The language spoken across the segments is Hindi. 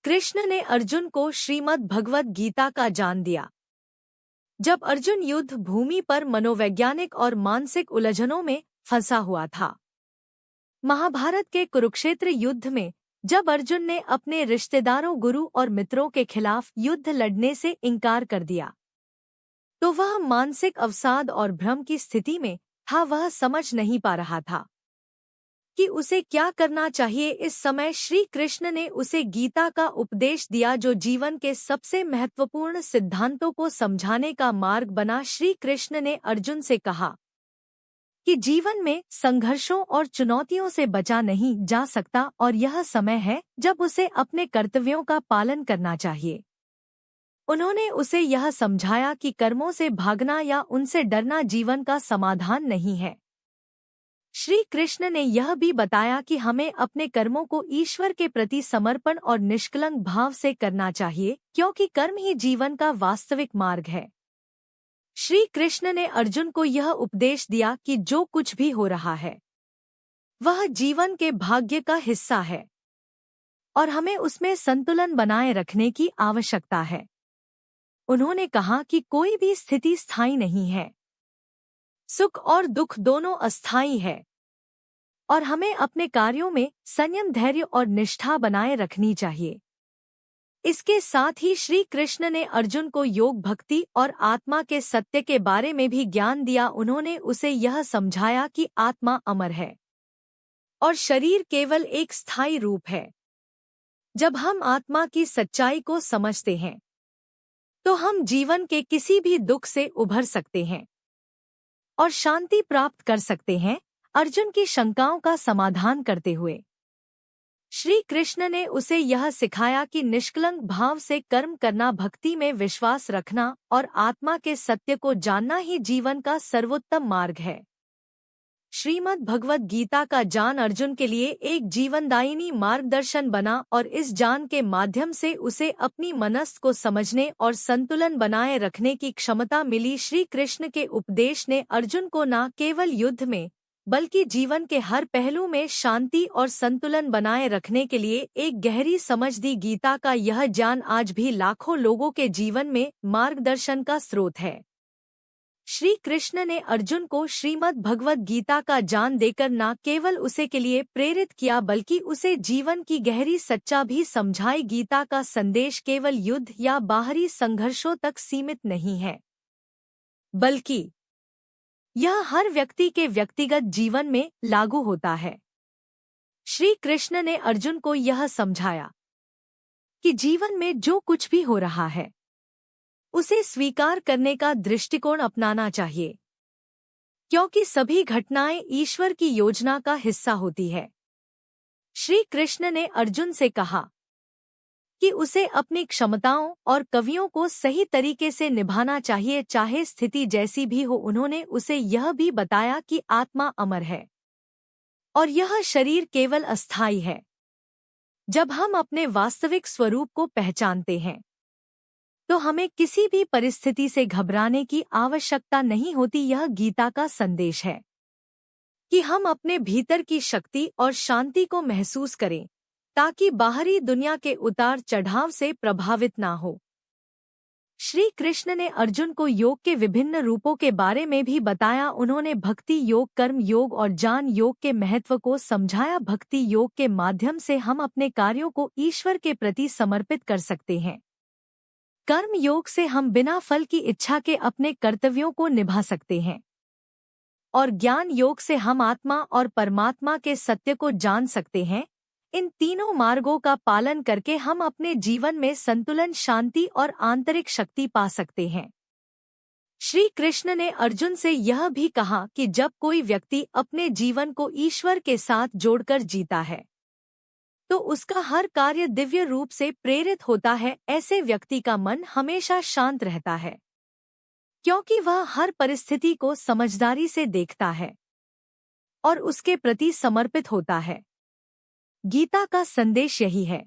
कृष्ण ने अर्जुन को श्रीमद् भगवद गीता का ज्ञान दिया। जब अर्जुन युद्ध भूमि पर मनोवैज्ञानिक और मानसिक उलझनों में फंसा हुआ था। महाभारत के कुरुक्षेत्र युद्ध में जब अर्जुन ने अपने रिश्तेदारों, गुरु और मित्रों के खिलाफ युद्ध लड़ने से इनकार कर दिया, तो वह मानसिक अवसाद और भ्रम की स्थिति में था। वह समझ नहीं पा रहा था कि उसे क्या करना चाहिए। इस समय श्री कृष्ण ने उसे गीता का उपदेश दिया, जो जीवन के सबसे महत्वपूर्ण सिद्धांतों को समझाने का मार्ग बना। श्री कृष्ण ने अर्जुन से कहा कि जीवन में संघर्षों और चुनौतियों से बचा नहीं जा सकता और यह समय है जब उसे अपने कर्तव्यों का पालन करना चाहिए। उन्होंने उसे यह समझाया कि कर्मों से भागना या उनसे डरना जीवन का समाधान नहीं है। श्री कृष्ण ने यह भी बताया कि हमें अपने कर्मों को ईश्वर के प्रति समर्पण और निष्कलंक भाव से करना चाहिए, क्योंकि कर्म ही जीवन का वास्तविक मार्ग है। श्री कृष्ण ने अर्जुन को यह उपदेश दिया कि जो कुछ भी हो रहा है वह जीवन के भाग्य का हिस्सा है और हमें उसमें संतुलन बनाए रखने की आवश्यकता है। उन्होंने कहा कि कोई भी स्थिति स्थायी नहीं है, सुख और दुख दोनों अस्थायी है और हमें अपने कार्यों में संयम, धैर्य और निष्ठा बनाए रखनी चाहिए। इसके साथ ही श्री कृष्ण ने अर्जुन को योग, भक्ति और आत्मा के सत्य के बारे में भी ज्ञान दिया। उन्होंने उसे यह समझाया कि आत्मा अमर है और शरीर केवल एक स्थायी रूप है। जब हम आत्मा की सच्चाई को समझते हैं तो हम जीवन के किसी भी दुख से उभर सकते हैं और शांति प्राप्त कर सकते हैं। अर्जुन की शंकाओं का समाधान करते हुए श्री कृष्ण ने उसे यह सिखाया कि निष्कलंक भाव से कर्म करना, भक्ति में विश्वास रखना और आत्मा के सत्य को जानना ही जीवन का सर्वोत्तम मार्ग है। श्रीमद् भगवद गीता का ज्ञान अर्जुन के लिए एक जीवनदायिनी मार्गदर्शन बना और इस ज्ञान के माध्यम से उसे अपनी मनस्थ को समझने और संतुलन बनाए रखने की क्षमता मिली। श्री कृष्ण के उपदेश ने अर्जुन को न केवल युद्ध में बल्कि जीवन के हर पहलू में शांति और संतुलन बनाए रखने के लिए एक गहरी समझ दी। गीता का यह ज्ञान आज भी लाखों लोगों के जीवन में मार्गदर्शन का स्रोत है। श्री कृष्ण ने अर्जुन को श्रीमद् भगवद गीता का ज्ञान देकर न केवल उसे के लिए प्रेरित किया बल्कि उसे जीवन की गहरी सच्चा भी समझाई। गीता का संदेश केवल युद्ध या बाहरी संघर्षों तक सीमित नहीं है, बल्कि यह हर व्यक्ति के व्यक्तिगत जीवन में लागू होता है। श्री कृष्ण ने अर्जुन को यह समझाया कि जीवन में जो कुछ भी हो रहा है उसे स्वीकार करने का दृष्टिकोण अपनाना चाहिए, क्योंकि सभी घटनाएं ईश्वर की योजना का हिस्सा होती है। श्री कृष्ण ने अर्जुन से कहा कि उसे अपनी क्षमताओं और कवियों को सही तरीके से निभाना चाहिए, चाहे स्थिति जैसी भी हो। उन्होंने उसे यह भी बताया कि आत्मा अमर है और यह शरीर केवल अस्थायी है। जब हम अपने वास्तविक स्वरूप को पहचानते हैं तो हमें किसी भी परिस्थिति से घबराने की आवश्यकता नहीं होती। यह गीता का संदेश है कि हम अपने भीतर की शक्ति और शांति को महसूस करें ताकि बाहरी दुनिया के उतार चढ़ाव से प्रभावित ना हो। श्री कृष्ण ने अर्जुन को योग के विभिन्न रूपों के बारे में भी बताया। उन्होंने भक्ति योग, कर्म योग और ज्ञान योग के महत्व को समझाया। भक्ति योग के माध्यम से हम अपने कार्यों को ईश्वर के प्रति समर्पित कर सकते हैं। कर्म योग से हम बिना फल की इच्छा के अपने कर्तव्यों को निभा सकते हैं और ज्ञान योग से हम आत्मा और परमात्मा के सत्य को जान सकते हैं। इन तीनों मार्गों का पालन करके हम अपने जीवन में संतुलन, शांति और आंतरिक शक्ति पा सकते हैं। श्री कृष्ण ने अर्जुन से यह भी कहा कि जब कोई व्यक्ति अपने जीवन को ईश्वर के साथ जोड़कर जीता है तो उसका हर कार्य दिव्य रूप से प्रेरित होता है। ऐसे व्यक्ति का मन हमेशा शांत रहता है, क्योंकि वह हर परिस्थिति को समझदारी से देखता है और उसके प्रति समर्पित होता है। गीता का संदेश यही है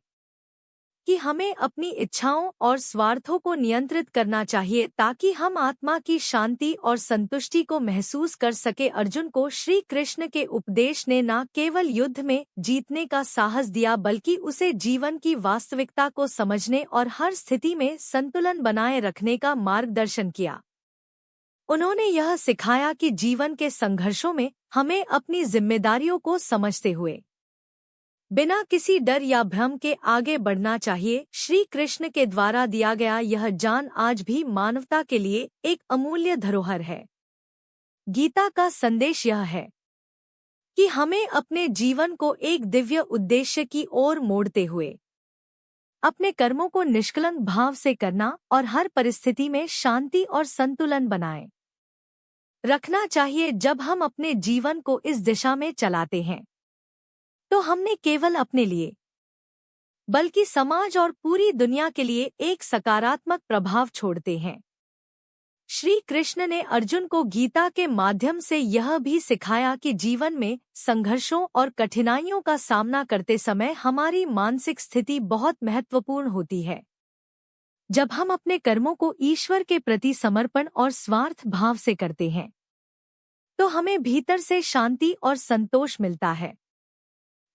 कि हमें अपनी इच्छाओं और स्वार्थों को नियंत्रित करना चाहिए ताकि हम आत्मा की शांति और संतुष्टि को महसूस कर सके। अर्जुन को श्री कृष्ण के उपदेश ने न केवल युद्ध में जीतने का साहस दिया बल्कि उसे जीवन की वास्तविकता को समझने और हर स्थिति में संतुलन बनाए रखने का मार्गदर्शन किया। उन्होंने यह सिखाया कि जीवन के संघर्षों में हमें अपनी जिम्मेदारियों को समझते हुए बिना किसी डर या भ्रम के आगे बढ़ना चाहिए। श्री कृष्ण के द्वारा दिया गया यह ज्ञान आज भी मानवता के लिए एक अमूल्य धरोहर है। गीता का संदेश यह है कि हमें अपने जीवन को एक दिव्य उद्देश्य की ओर मोड़ते हुए अपने कर्मों को निष्कलंक भाव से करना और हर परिस्थिति में शांति और संतुलन बनाए रखना चाहिए। जब हम अपने जीवन को इस दिशा में चलाते हैं तो हमने केवल अपने लिए बल्कि समाज और पूरी दुनिया के लिए एक सकारात्मक प्रभाव छोड़ते हैं। श्री कृष्ण ने अर्जुन को गीता के माध्यम से यह भी सिखाया कि जीवन में संघर्षों और कठिनाइयों का सामना करते समय हमारी मानसिक स्थिति बहुत महत्वपूर्ण होती है। जब हम अपने कर्मों को ईश्वर के प्रति समर्पण और स्वार्थ भाव से करते हैं तो हमें भीतर से शांति और संतोष मिलता है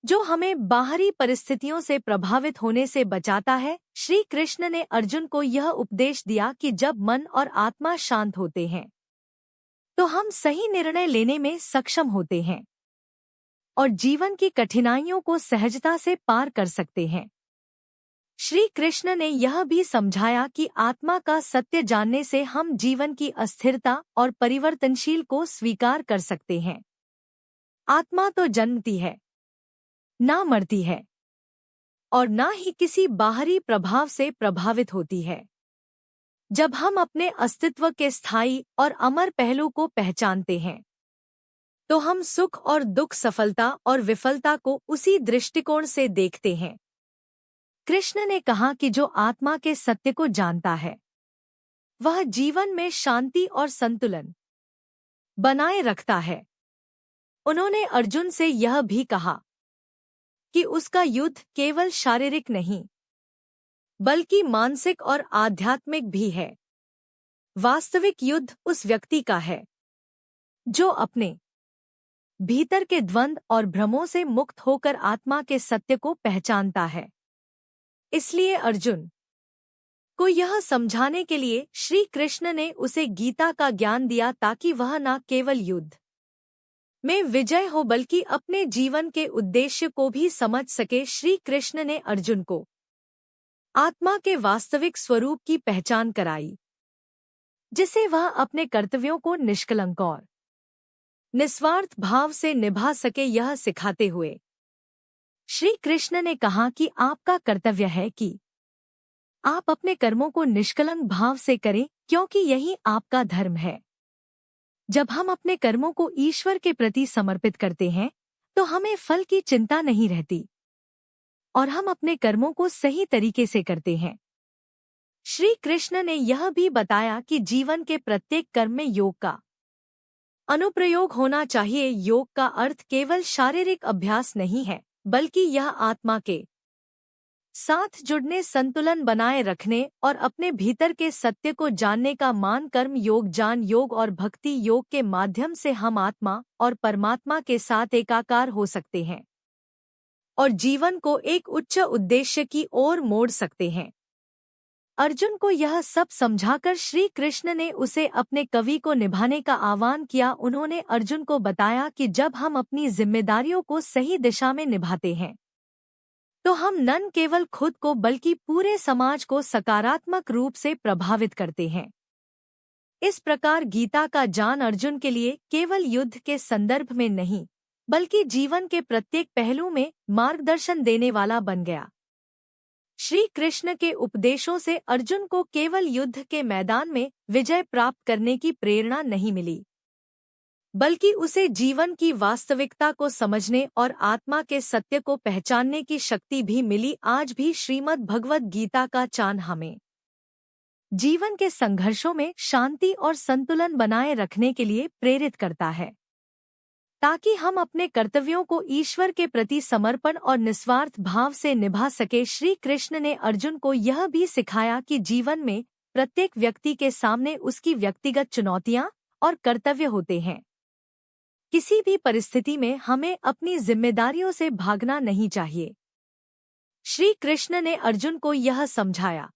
जो हमें बाहरी परिस्थितियों से प्रभावित होने से बचाता है। श्री कृष्ण ने अर्जुन को यह उपदेश दिया कि जब मन और आत्मा शांत होते हैं तो हम सही निर्णय लेने में सक्षम होते हैं और जीवन की कठिनाइयों को सहजता से पार कर सकते हैं। श्री कृष्ण ने यह भी समझाया कि आत्मा का सत्य जानने से हम जीवन की अस्थिरता और परिवर्तनशील को स्वीकार कर सकते हैं। आत्मा तो जन्मती है, ना मरती है और ना ही किसी बाहरी प्रभाव से प्रभावित होती है। जब हम अपने अस्तित्व के स्थायी और अमर पहलू को पहचानते हैं तो हम सुख और दुख, सफलता और विफलता को उसी दृष्टिकोण से देखते हैं। कृष्ण ने कहा कि जो आत्मा के सत्य को जानता है वह जीवन में शांति और संतुलन बनाए रखता है। उन्होंने अर्जुन से यह भी कहा कि उसका युद्ध केवल शारीरिक नहीं बल्कि मानसिक और आध्यात्मिक भी है। वास्तविक युद्ध उस व्यक्ति का है जो अपने भीतर के द्वंद्व और भ्रमों से मुक्त होकर आत्मा के सत्य को पहचानता है। इसलिए अर्जुन को यह समझाने के लिए श्री कृष्ण ने उसे गीता का ज्ञान दिया ताकि वह न केवल युद्ध में विजय हो बल्कि अपने जीवन के उद्देश्य को भी समझ सके। श्री कृष्ण ने अर्जुन को आत्मा के वास्तविक स्वरूप की पहचान कराई जिसे वह अपने कर्तव्यों को निष्कलंक और निस्वार्थ भाव से निभा सके। यह सिखाते हुए श्री कृष्ण ने कहा कि आपका कर्तव्य है कि आप अपने कर्मों को निष्कलंक भाव से करें क्योंकि यही आपका धर्म है। जब हम अपने कर्मों को ईश्वर के प्रति समर्पित करते हैं तो हमें फल की चिंता नहीं रहती और हम अपने कर्मों को सही तरीके से करते हैं। श्री कृष्ण ने यह भी बताया कि जीवन के प्रत्येक कर्म में योग का अनुप्रयोग होना चाहिए। योग का अर्थ केवल शारीरिक अभ्यास नहीं है बल्कि यह आत्मा के साथ जुड़ने, संतुलन बनाए रखने और अपने भीतर के सत्य को जानने का मान। कर्म योग, ज्ञान योग और भक्ति योग के माध्यम से हम आत्मा और परमात्मा के साथ एकाकार हो सकते हैं और जीवन को एक उच्च उद्देश्य की ओर मोड़ सकते हैं। अर्जुन को यह सब समझाकर श्री कृष्ण ने उसे अपने कवि को निभाने का आह्वान किया। उन्होंने अर्जुन को बताया कि जब हम अपनी जिम्मेदारियों को सही दिशा में निभाते हैं तो हम न केवल खुद को बल्कि पूरे समाज को सकारात्मक रूप से प्रभावित करते हैं। इस प्रकार गीता का ज्ञान अर्जुन के लिए केवल युद्ध के संदर्भ में नहीं बल्कि जीवन के प्रत्येक पहलू में मार्गदर्शन देने वाला बन गया। श्री कृष्ण के उपदेशों से अर्जुन को केवल युद्ध के मैदान में विजय प्राप्त करने की प्रेरणा नहीं मिली बल्कि उसे जीवन की वास्तविकता को समझने और आत्मा के सत्य को पहचानने की शक्ति भी मिली। आज भी श्रीमद् भगवद गीता का ज्ञान हमें जीवन के संघर्षों में शांति और संतुलन बनाए रखने के लिए प्रेरित करता है। ताकि हम अपने कर्तव्यों को ईश्वर के प्रति समर्पण और निस्वार्थ भाव से निभा सके। श्री कृष्ण ने अर्जुन को यह भी सिखाया कि जीवन में प्रत्येक व्यक्ति के सामने उसकी व्यक्तिगत चुनौतियां और कर्तव्य होते हैं। किसी भी परिस्थिति में हमें अपनी जिम्मेदारियों से भागना नहीं चाहिए। श्री कृष्ण ने अर्जुन को यह समझाया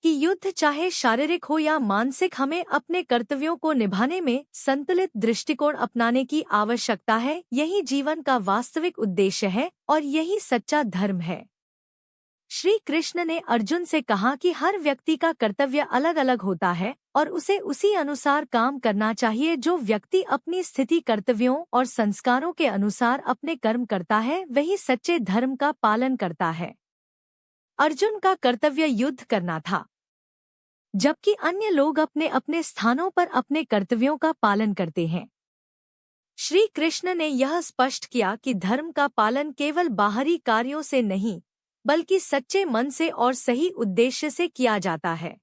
कि युद्ध चाहे शारीरिक हो या मानसिक, हमें अपने कर्तव्यों को निभाने में संतुलित दृष्टिकोण अपनाने की आवश्यकता है। यही जीवन का वास्तविक उद्देश्य है और यही सच्चा धर्म है। श्री कृष्ण ने अर्जुन से कहा कि हर व्यक्ति का कर्तव्य अलग अलग होता है और उसे उसी अनुसार काम करना चाहिए। जो व्यक्ति अपनी स्थिति, कर्तव्यों और संस्कारों के अनुसार अपने कर्म करता है, वही सच्चे धर्म का पालन करता है। अर्जुन का कर्तव्य युद्ध करना था, जबकि अन्य लोग अपने अपने स्थानों पर अपने कर्तव्यों का पालन करते हैं। श्री कृष्ण ने यह स्पष्ट किया कि धर्म का पालन केवल बाहरी कार्यों से नहीं, बल्कि सच्चे मन से और सही उद्देश्य से किया जाता है।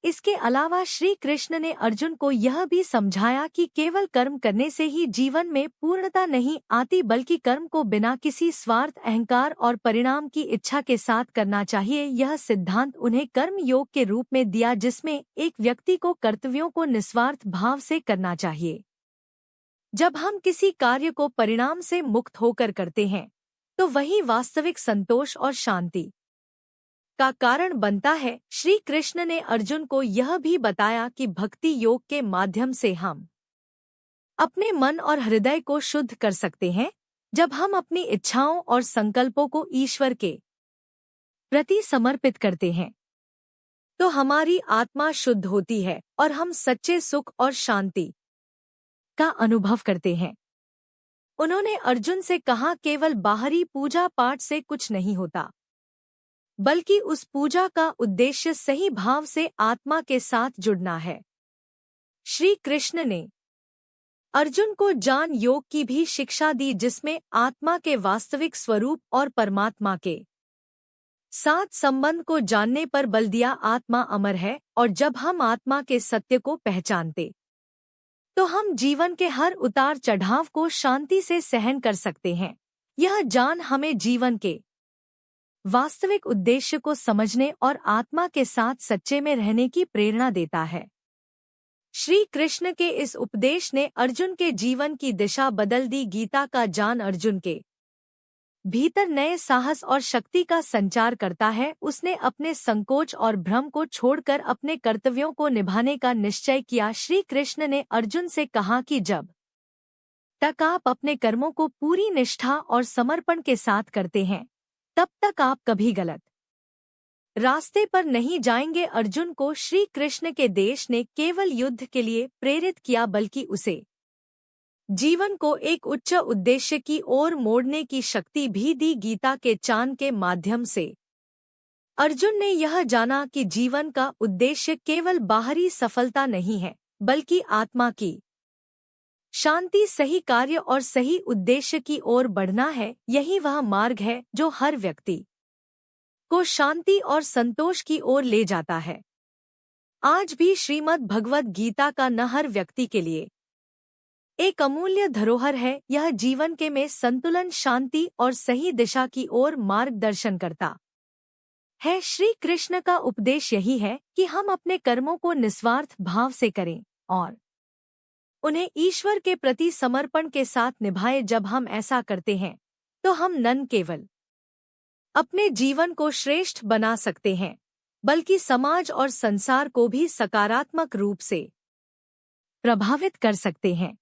इसके अलावा श्री कृष्ण ने अर्जुन को यह भी समझाया कि केवल कर्म करने से ही जीवन में पूर्णता नहीं आती, बल्कि कर्म को बिना किसी स्वार्थ, अहंकार और परिणाम की इच्छा के साथ करना चाहिए। यह सिद्धांत उन्हें कर्म योग के रूप में दिया, जिसमें एक व्यक्ति को कर्तव्यों को निस्वार्थ भाव से करना चाहिए। जब हम किसी कार्य को परिणाम से मुक्त होकर करते हैं, तो वही वास्तविक संतोष और शांति का कारण बनता है। श्री कृष्ण ने अर्जुन को यह भी बताया कि भक्ति योग के माध्यम से हम अपने मन और हृदय को शुद्ध कर सकते हैं। जब हम अपनी इच्छाओं और संकल्पों को ईश्वर के प्रति समर्पित करते हैं, तो हमारी आत्मा शुद्ध होती है और हम सच्चे सुख और शांति का अनुभव करते हैं। उन्होंने अर्जुन से कहा, केवल बाहरी पूजा पाठ से कुछ नहीं होता, बल्कि उस पूजा का उद्देश्य सही भाव से आत्मा के साथ जुड़ना है। श्री कृष्ण ने अर्जुन को ज्ञान योग की भी शिक्षा दी, जिसमें आत्मा के वास्तविक स्वरूप और परमात्मा के साथ संबंध को जानने पर बल दिया। आत्मा अमर है और जब हम आत्मा के सत्य को पहचानते, तो हम जीवन के हर उतार चढ़ाव को शांति से सहन कर सकते हैं। यह ज्ञान हमें जीवन के वास्तविक उद्देश्य को समझने और आत्मा के साथ सच्चे में रहने की प्रेरणा देता है। श्री कृष्ण के इस उपदेश ने अर्जुन के जीवन की दिशा बदल दी। गीता का ज्ञान अर्जुन के भीतर नए साहस और शक्ति का संचार करता है। उसने अपने संकोच और भ्रम को छोड़कर अपने कर्तव्यों को निभाने का निश्चय किया। श्री कृष्ण ने अर्जुन से कहा कि जब तक आप अपने कर्मों को पूरी निष्ठा और समर्पण के साथ करते हैं, तब तक आप कभी गलत रास्ते पर नहीं जाएंगे। अर्जुन को श्री कृष्ण के देश ने केवल युद्ध के लिए प्रेरित किया, बल्कि उसे जीवन को एक उच्च उद्देश्य की ओर मोड़ने की शक्ति भी दी। गीता के ज्ञान के माध्यम से अर्जुन ने यह जाना कि जीवन का उद्देश्य केवल बाहरी सफलता नहीं है, बल्कि आत्मा की शांति, सही कार्य और सही उद्देश्य की ओर बढ़ना है। यही वह मार्ग है जो हर व्यक्ति को शांति और संतोष की ओर ले जाता है। आज भी श्रीमद् भगवद गीता का न हर व्यक्ति के लिए एक अमूल्य धरोहर है। यह जीवन के में संतुलन, शांति और सही दिशा की ओर मार्गदर्शन करता है। श्री कृष्ण का उपदेश यही है कि हम अपने कर्मों को निस्वार्थ भाव से करें और उन्हें ईश्वर के प्रति समर्पण के साथ निभाएं। जब हम ऐसा करते हैं, तो हम न केवल अपने जीवन को श्रेष्ठ बना सकते हैं, बल्कि समाज और संसार को भी सकारात्मक रूप से प्रभावित कर सकते हैं।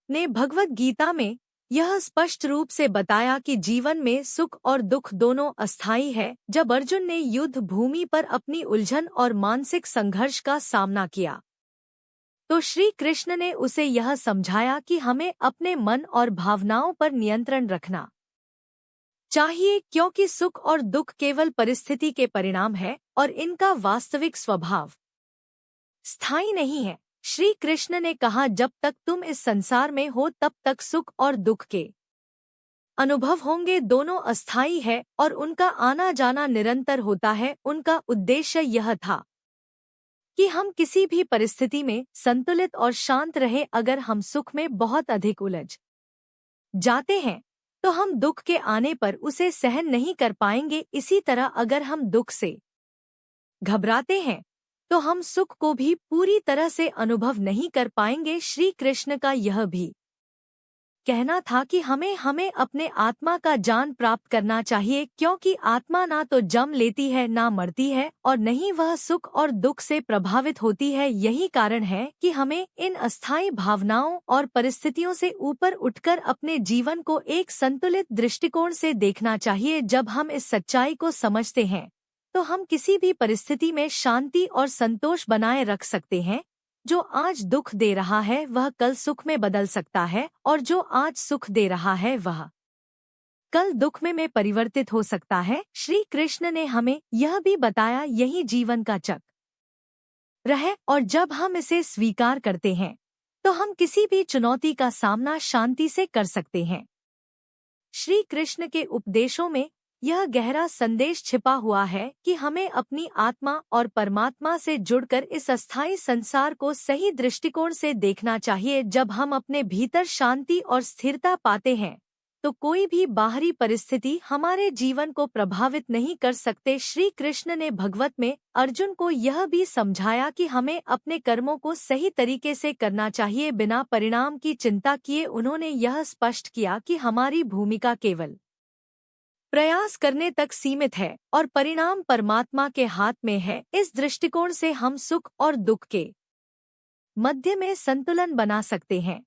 ने भगवद गीता में यह स्पष्ट रूप से बताया कि जीवन में सुख और दुख दोनों अस्थायी है। जब अर्जुन ने युद्ध भूमि पर अपनी उलझन और मानसिक संघर्ष का सामना किया, तो श्री कृष्ण ने उसे यह समझाया कि हमें अपने मन और भावनाओं पर नियंत्रण रखना चाहिए, क्योंकि सुख और दुख केवल परिस्थिति के परिणाम है और इनका वास्तविक स्वभाव स्थायी नहीं है। श्री कृष्ण ने कहा, जब तक तुम इस संसार में हो, तब तक सुख और दुख के अनुभव होंगे। दोनों अस्थायी है और उनका आना जाना निरंतर होता है। उनका उद्देश्य यह था कि हम किसी भी परिस्थिति में संतुलित और शांत रहे। अगर हम सुख में बहुत अधिक उलझ जाते हैं तो हम दुख के आने पर उसे सहन नहीं कर पाएंगे। इसी तरह अगर हम दुख से घबराते हैं तो हम सुख को भी पूरी तरह से अनुभव नहीं कर पाएंगे। श्री कृष्ण का यह भी कहना था कि हमें हमें अपने आत्मा का ज्ञान प्राप्त करना चाहिए, क्योंकि आत्मा ना तो जन्म लेती है, ना मरती है, और न ही वह सुख और दुख से प्रभावित होती है। यही कारण है कि हमें इन अस्थायी भावनाओं और परिस्थितियों से ऊपर उठकर अपने जीवन को एक संतुलित दृष्टिकोण से देखना चाहिए। जब हम इस सच्चाई को समझते हैं तो हम किसी भी परिस्थिति में शांति और संतोष बनाए रख सकते हैं। जो आज दुख दे रहा है वह कल सुख में बदल सकता है, और जो आज सुख दे रहा है वह कल दुख में परिवर्तित हो सकता है। श्री कृष्ण ने हमें यह भी बताया, यही जीवन का चक्र है, और जब हम इसे स्वीकार करते हैं तो हम किसी भी चुनौती का सामना शांति से कर सकते हैं। श्री कृष्ण के उपदेशों में यह गहरा संदेश छिपा हुआ है कि हमें अपनी आत्मा और परमात्मा से जुड़कर इस अस्थायी संसार को सही दृष्टिकोण से देखना चाहिए। जब हम अपने भीतर शांति और स्थिरता पाते हैं तो कोई भी बाहरी परिस्थिति हमारे जीवन को प्रभावित नहीं कर सकते। श्री कृष्ण ने भगवत में अर्जुन को यह भी समझाया कि हमें अपने कर्मों को सही तरीके से करना चाहिए, बिना परिणाम की चिंता किए। उन्होंने यह स्पष्ट किया कि हमारी भूमिका केवल प्रयास करने तक सीमित है और परिणाम परमात्मा के हाथ में है। इस दृष्टिकोण से हम सुख और दुख के मध्य में संतुलन बना सकते हैं,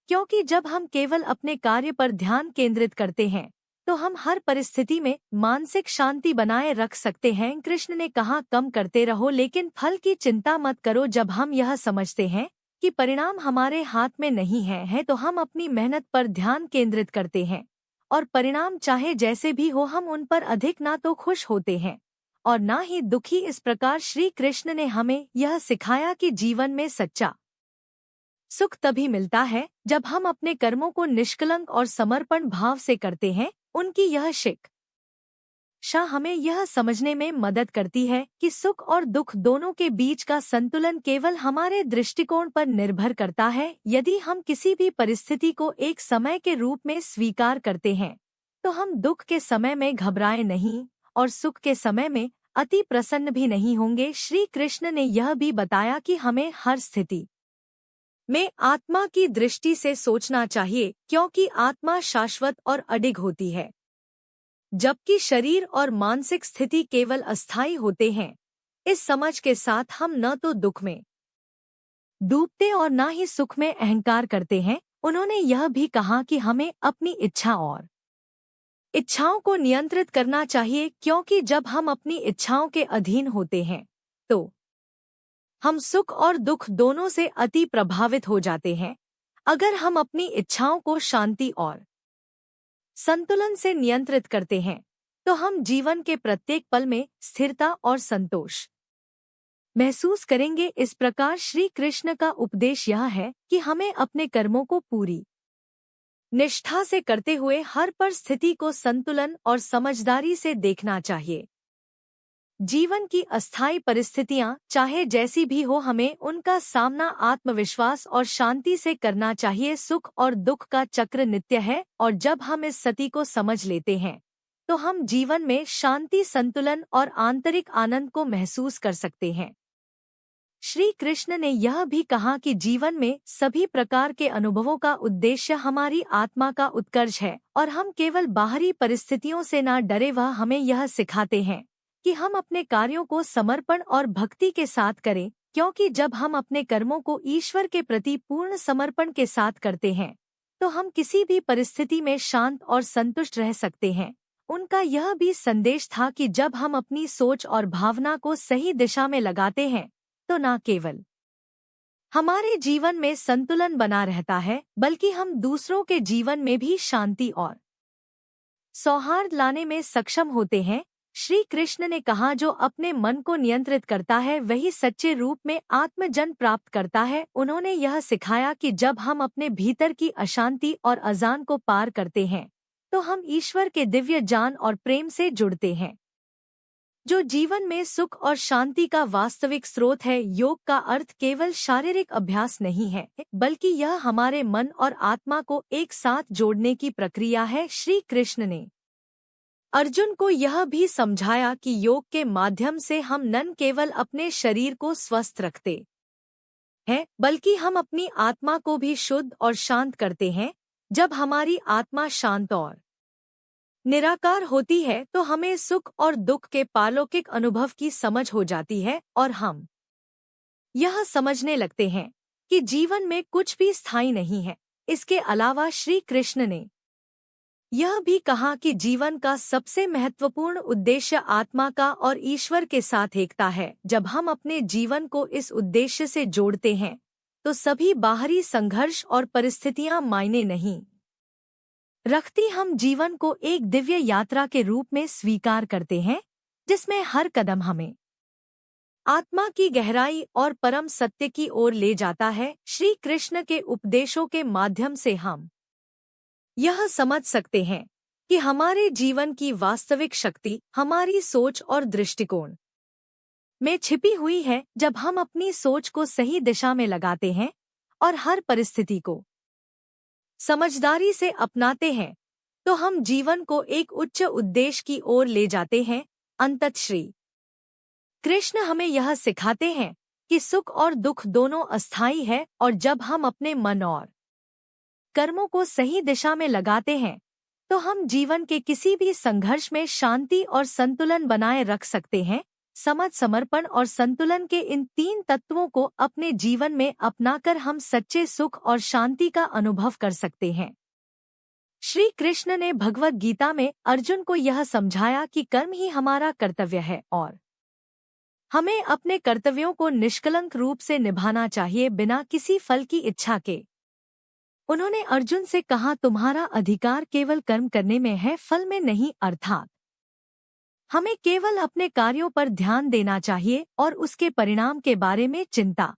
क्योंकि जब हम केवल अपने कार्य पर ध्यान केंद्रित करते हैं तो हम हर परिस्थिति में मानसिक शांति बनाए रख सकते हैं। कृष्ण ने कहा, कम करते रहो लेकिन फल की चिंता मत करो। जब हम यह समझते हैं कि परिणाम हमारे हाथ में नहीं है तो हम अपनी मेहनत पर ध्यान केंद्रित करते हैं, और परिणाम चाहे जैसे भी हो हम उन पर अधिक ना तो खुश होते हैं और ना ही दुखी। इस प्रकार श्री कृष्ण ने हमें यह सिखाया कि जीवन में सच्चा सुख तभी मिलता है जब हम अपने कर्मों को निष्कलंक और समर्पण भाव से करते हैं। उनकी यह शिक्षा हमें यह समझने में मदद करती है कि सुख और दुख दोनों के बीच का संतुलन केवल हमारे दृष्टिकोण पर निर्भर करता है। यदि हम किसी भी परिस्थिति को एक समय के रूप में स्वीकार करते हैं तो हम दुख के समय में घबराए नहीं और सुख के समय में अति प्रसन्न भी नहीं होंगे। श्री कृष्ण ने यह भी बताया कि हमें हर स्थिति में आत्मा की दृष्टि से सोचना चाहिए, क्योंकि आत्मा शाश्वत और अडिग होती है, जबकि शरीर और मानसिक स्थिति केवल अस्थायी होते हैं। इस समझ के साथ हम न तो दुख में डूबते और न ही सुख में अहंकार करते हैं। उन्होंने यह भी कहा कि हमें अपनी इच्छा और इच्छाओं को नियंत्रित करना चाहिए, क्योंकि जब हम अपनी इच्छाओं के अधीन होते हैं तो हम सुख और दुख दोनों से अति प्रभावित हो जाते हैं। अगर हम अपनी इच्छाओं को शांति और संतुलन से नियंत्रित करते हैं तो हम जीवन के प्रत्येक पल में स्थिरता और संतोष महसूस करेंगे। इस प्रकार श्री कृष्ण का उपदेश यह है कि हमें अपने कर्मों को पूरी निष्ठा से करते हुए हर परिस्थिति को संतुलन और समझदारी से देखना चाहिए। जीवन की अस्थायी परिस्थितियां चाहे जैसी भी हो, हमें उनका सामना आत्मविश्वास और शांति से करना चाहिए। सुख और दुख का चक्र नित्य है, और जब हम इस सत्य को समझ लेते हैं तो हम जीवन में शांति, संतुलन और आंतरिक आनंद को महसूस कर सकते हैं। श्री कृष्ण ने यह भी कहा कि जीवन में सभी प्रकार के अनुभवों का उद्देश्य हमारी आत्मा का उत्कर्ष है, और हम केवल बाहरी परिस्थितियों से ना डरे। वह हमें यह सिखाते हैं कि हम अपने कार्यों को समर्पण और भक्ति के साथ करें, क्योंकि जब हम अपने कर्मों को ईश्वर के प्रति पूर्ण समर्पण के साथ करते हैं तो हम किसी भी परिस्थिति में शांत और संतुष्ट रह सकते हैं। उनका यह भी संदेश था कि जब हम अपनी सोच और भावना को सही दिशा में लगाते हैं तो न केवल हमारे जीवन में संतुलन बना रहता है, बल्कि हम दूसरों के जीवन में भी शांति और सौहार्द लाने में सक्षम होते हैं। श्री कृष्ण ने कहा, जो अपने मन को नियंत्रित करता है वही सच्चे रूप में आत्मजन प्राप्त करता है। उन्होंने यह सिखाया कि जब हम अपने भीतर की अशांति और अजान को पार करते हैं तो हम ईश्वर के दिव्य ज्ञान और प्रेम से जुड़ते हैं। जो जीवन में सुख और शांति का वास्तविक स्रोत है। योग का अर्थ केवल शारीरिक अभ्यास नहीं है, बल्कि यह हमारे मन और आत्मा को एक साथ जोड़ने की प्रक्रिया है। श्री कृष्ण ने अर्जुन को यह भी समझाया कि योग के माध्यम से हम न केवल अपने शरीर को स्वस्थ रखते हैं, बल्कि हम अपनी आत्मा को भी शुद्ध और शांत करते हैं। जब हमारी आत्मा शांत और निराकार होती है तो हमें सुख और दुख के पारलौकिक अनुभव की समझ हो जाती है और हम यह समझने लगते हैं कि जीवन में कुछ भी स्थायी नहीं है। इसके अलावा श्री कृष्ण ने यह भी कहा कि जीवन का सबसे महत्वपूर्ण उद्देश्य आत्मा का और ईश्वर के साथ एकता है। जब हम अपने जीवन को इस उद्देश्य से जोड़ते हैं तो सभी बाहरी संघर्ष और परिस्थितियां मायने नहीं रखती। हम जीवन को एक दिव्य यात्रा के रूप में स्वीकार करते हैं, जिसमें हर कदम हमें आत्मा की गहराई और परम सत्य की ओर ले जाता है। श्री कृष्ण के उपदेशों के माध्यम से हम यह समझ सकते हैं कि हमारे जीवन की वास्तविक शक्ति हमारी सोच और दृष्टिकोण में छिपी हुई है। जब हम अपनी सोच को सही दिशा में लगाते हैं और हर परिस्थिति को समझदारी से अपनाते हैं तो हम जीवन को एक उच्च उद्देश्य की ओर ले जाते हैं। अंततः श्री कृष्ण हमें यह सिखाते हैं कि सुख और दुख दोनों अस्थायी है, और जब हम अपने मन और कर्मों को सही दिशा में लगाते हैं तो हम जीवन के किसी भी संघर्ष में शांति और संतुलन बनाए रख सकते हैं। समझ, समर्पण और संतुलन के इन तीन तत्वों को अपने जीवन में अपनाकर हम सच्चे सुख और शांति का अनुभव कर सकते हैं। श्री कृष्ण ने भगवद गीता में अर्जुन को यह समझाया कि कर्म ही हमारा कर्तव्य है और हमें अपने कर्तव्यों को निष्कलंक रूप से निभाना चाहिए, बिना किसी फल की इच्छा के। उन्होंने अर्जुन से कहा, तुम्हारा अधिकार केवल कर्म करने में है, फल में नहीं। अर्थात हमें केवल अपने कार्यों पर ध्यान देना चाहिए और उसके परिणाम के बारे में चिंता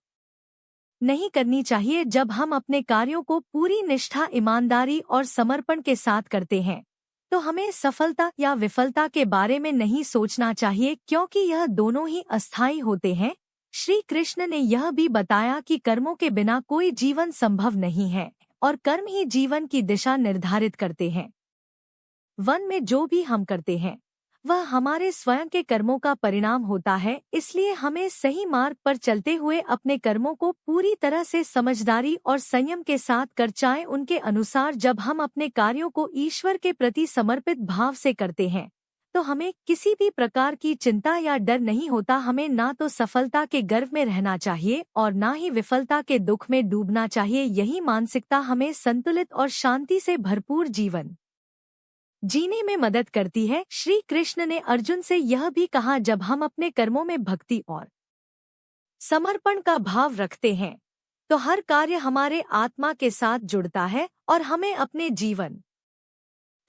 नहीं करनी चाहिए। जब हम अपने कार्यों को पूरी निष्ठा, ईमानदारी और समर्पण के साथ करते हैं तो हमें सफलता या विफलता के बारे में नहीं सोचना चाहिए, क्योंकि यह दोनों ही अस्थायी होते हैं। श्री कृष्ण ने यह भी बताया कि कर्मों के बिना कोई जीवन संभव नहीं है और कर्म ही जीवन की दिशा निर्धारित करते हैं। वन में जो भी हम करते हैं वह हमारे स्वयं के कर्मों का परिणाम होता है, इसलिए हमें सही मार्ग पर चलते हुए अपने कर्मों को पूरी तरह से समझदारी और संयम के साथ कर चाहे उनके अनुसार। जब हम अपने कार्यों को ईश्वर के प्रति समर्पित भाव से करते हैं तो हमें किसी भी प्रकार की चिंता या डर नहीं होता। हमें ना तो सफलता के गर्व में रहना चाहिए और ना ही विफलता के दुख में डूबना चाहिए। यही मानसिकता हमें संतुलित और शांति से भरपूर जीवन जीने में मदद करती है। श्री कृष्ण ने अर्जुन से यह भी कहा, जब हम अपने कर्मों में भक्ति और समर्पण का भाव रखते हैं तो हर कार्य हमारे आत्मा के साथ जुड़ता है और हमें अपने जीवन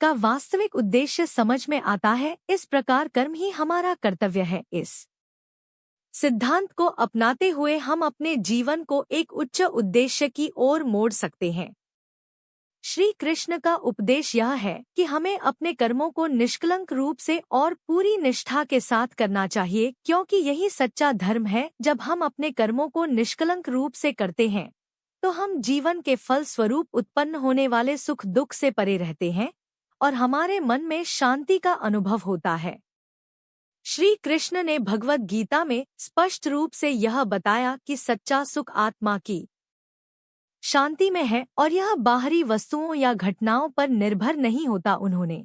का वास्तविक उद्देश्य समझ में आता है। इस प्रकार कर्म ही हमारा कर्तव्य है। इस सिद्धांत को अपनाते हुए हम अपने जीवन को एक उच्च उद्देश्य की ओर मोड़ सकते हैं। श्री कृष्ण का उपदेश यह है कि हमें अपने कर्मों को निष्कलंक रूप से और पूरी निष्ठा के साथ करना चाहिए, क्योंकि यही सच्चा धर्म है। जब हम अपने कर्मों को निष्कलंक रूप से करते हैं तो हम जीवन के फल स्वरूप उत्पन्न होने वाले सुख दुख से परे रहते हैं और हमारे मन में शांति का अनुभव होता है। श्री कृष्ण ने भगवद गीता में स्पष्ट रूप से यह बताया कि सच्चा सुख आत्मा की शांति में है और यह बाहरी वस्तुओं या घटनाओं पर निर्भर नहीं होता। उन्होंने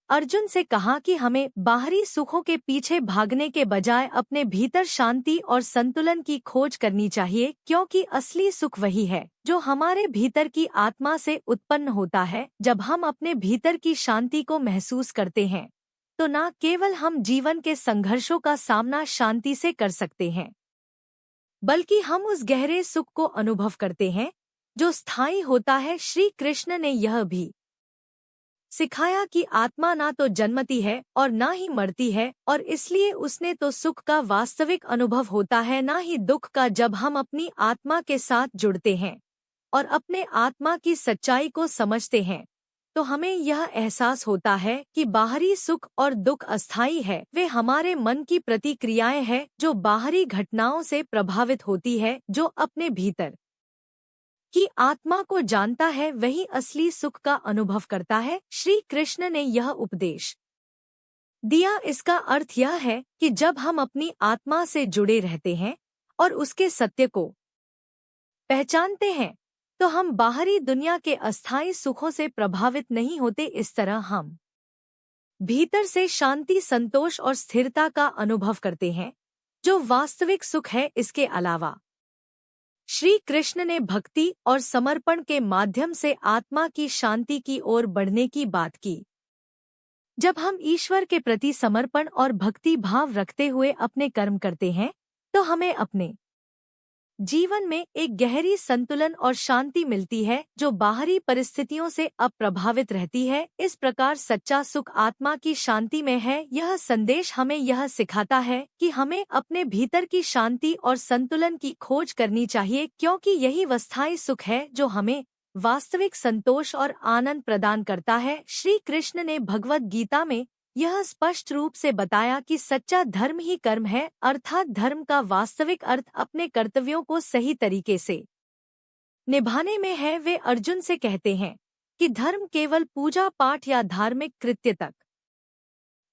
अर्जुन से कहा कि हमें बाहरी सुखों के पीछे भागने के बजाय अपने भीतर शांति और संतुलन की खोज करनी चाहिए, क्योंकि असली सुख वही है जो हमारे भीतर की आत्मा से उत्पन्न होता है। जब हम अपने भीतर की शांति को महसूस करते हैं तो न केवल हम जीवन के संघर्षों का सामना शांति से कर सकते हैं, बल्कि हम उस गहरे सुख को अनुभव करते हैं जो स्थायी होता है। श्री कृष्ण ने यह भी सिखाया कि आत्मा ना तो जन्मती है और ना ही मरती है, और इसलिए उसने तो सुख का वास्तविक अनुभव होता है, ना ही दुख का। जब हम अपनी आत्मा के साथ जुड़ते हैं और अपने आत्मा की सच्चाई को समझते हैं तो हमें यह एहसास होता है कि बाहरी सुख और दुख अस्थायी है। वे हमारे मन की प्रतिक्रियाएं हैं जो बाहरी घटनाओं से प्रभावित होती है। जो अपने भीतर की आत्मा को जानता है वही असली सुख का अनुभव करता है। श्री कृष्ण ने यह उपदेश दिया। इसका अर्थ यह है कि जब हम अपनी आत्मा से जुड़े रहते हैं और उसके सत्य को पहचानते हैं तो हम बाहरी दुनिया के अस्थायी सुखों से प्रभावित नहीं होते। इस तरह हम भीतर से शांति, संतोष और स्थिरता का अनुभव करते हैं जो वास्तविक सुख है। इसके अलावा श्री कृष्ण ने भक्ति और समर्पण के माध्यम से आत्मा की शांति की ओर बढ़ने की बात की। जब हम ईश्वर के प्रति समर्पण और भक्ति भाव रखते हुए अपने कर्म करते हैं तो हमें अपने जीवन में एक गहरी संतुलन और शांति मिलती है जो बाहरी परिस्थितियों से अप्रभावित रहती है। इस प्रकार सच्चा सुख आत्मा की शांति में है। यह संदेश हमें यह सिखाता है कि हमें अपने भीतर की शांति और संतुलन की खोज करनी चाहिए, क्योंकि यही अस्थायी सुख है जो हमें वास्तविक संतोष और आनंद प्रदान करता है। श्री कृष्ण ने भगवद गीता में यह स्पष्ट रूप से बताया कि सच्चा धर्म ही कर्म है, अर्थात धर्म का वास्तविक अर्थ अपने कर्तव्यों को सही तरीके से निभाने में है। वे अर्जुन से कहते हैं कि धर्म केवल पूजा पाठ या धार्मिक कृत्य तक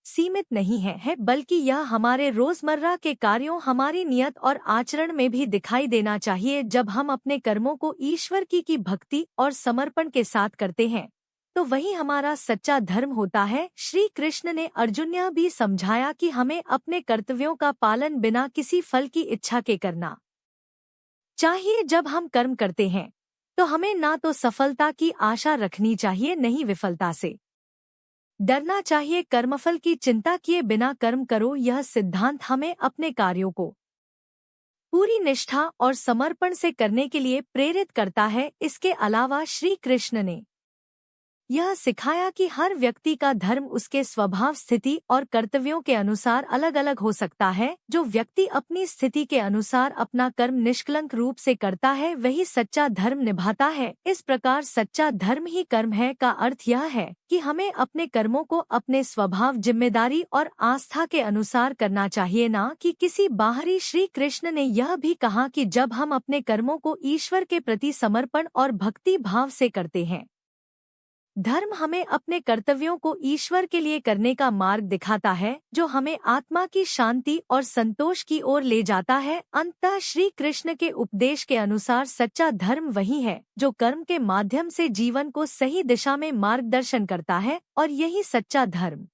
सीमित नहीं है, बल्कि यह हमारे रोजमर्रा के कार्यों, हमारी नियत और आचरण में भी दिखाई देना चाहिए। जब हम अपने कर्मों को ईश्वर की भक्ति और समर्पण के साथ करते हैं तो वही हमारा सच्चा धर्म होता है। श्री कृष्ण ने अर्जुन यह भी समझाया कि हमें अपने कर्तव्यों का पालन बिना किसी फल की इच्छा के करना चाहिए। जब हम कर्म करते हैं तो हमें ना तो सफलता की आशा रखनी चाहिए, नहीं विफलता से डरना चाहिए। कर्मफल की चिंता किए बिना कर्म करो, यह सिद्धांत हमें अपने कार्यों को पूरी निष्ठा और समर्पण से करने के लिए प्रेरित करता है। इसके अलावा श्री कृष्ण ने यह सिखाया कि हर व्यक्ति का धर्म उसके स्वभाव, स्थिति और कर्तव्यों के अनुसार अलग अलग हो सकता है। जो व्यक्ति अपनी स्थिति के अनुसार अपना कर्म निष्कलंक रूप से करता है वही सच्चा धर्म निभाता है। इस प्रकार सच्चा धर्म ही कर्म है का अर्थ यह है कि हमें अपने कर्मों को अपने स्वभाव, जिम्मेदारी और आस्था के अनुसार करना चाहिए, ना कि किसी बाहरी। श्री कृष्ण ने यह भी कहा कि जब हम अपने कर्मों को ईश्वर के प्रति समर्पण और भक्ति भाव से करते हैं, धर्म हमें अपने कर्तव्यों को ईश्वर के लिए करने का मार्ग दिखाता है जो हमें आत्मा की शांति और संतोष की ओर ले जाता है। अंततः श्री कृष्ण के उपदेश के अनुसार सच्चा धर्म वही है जो कर्म के माध्यम से जीवन को सही दिशा में मार्गदर्शन करता है, और यही सच्चा धर्म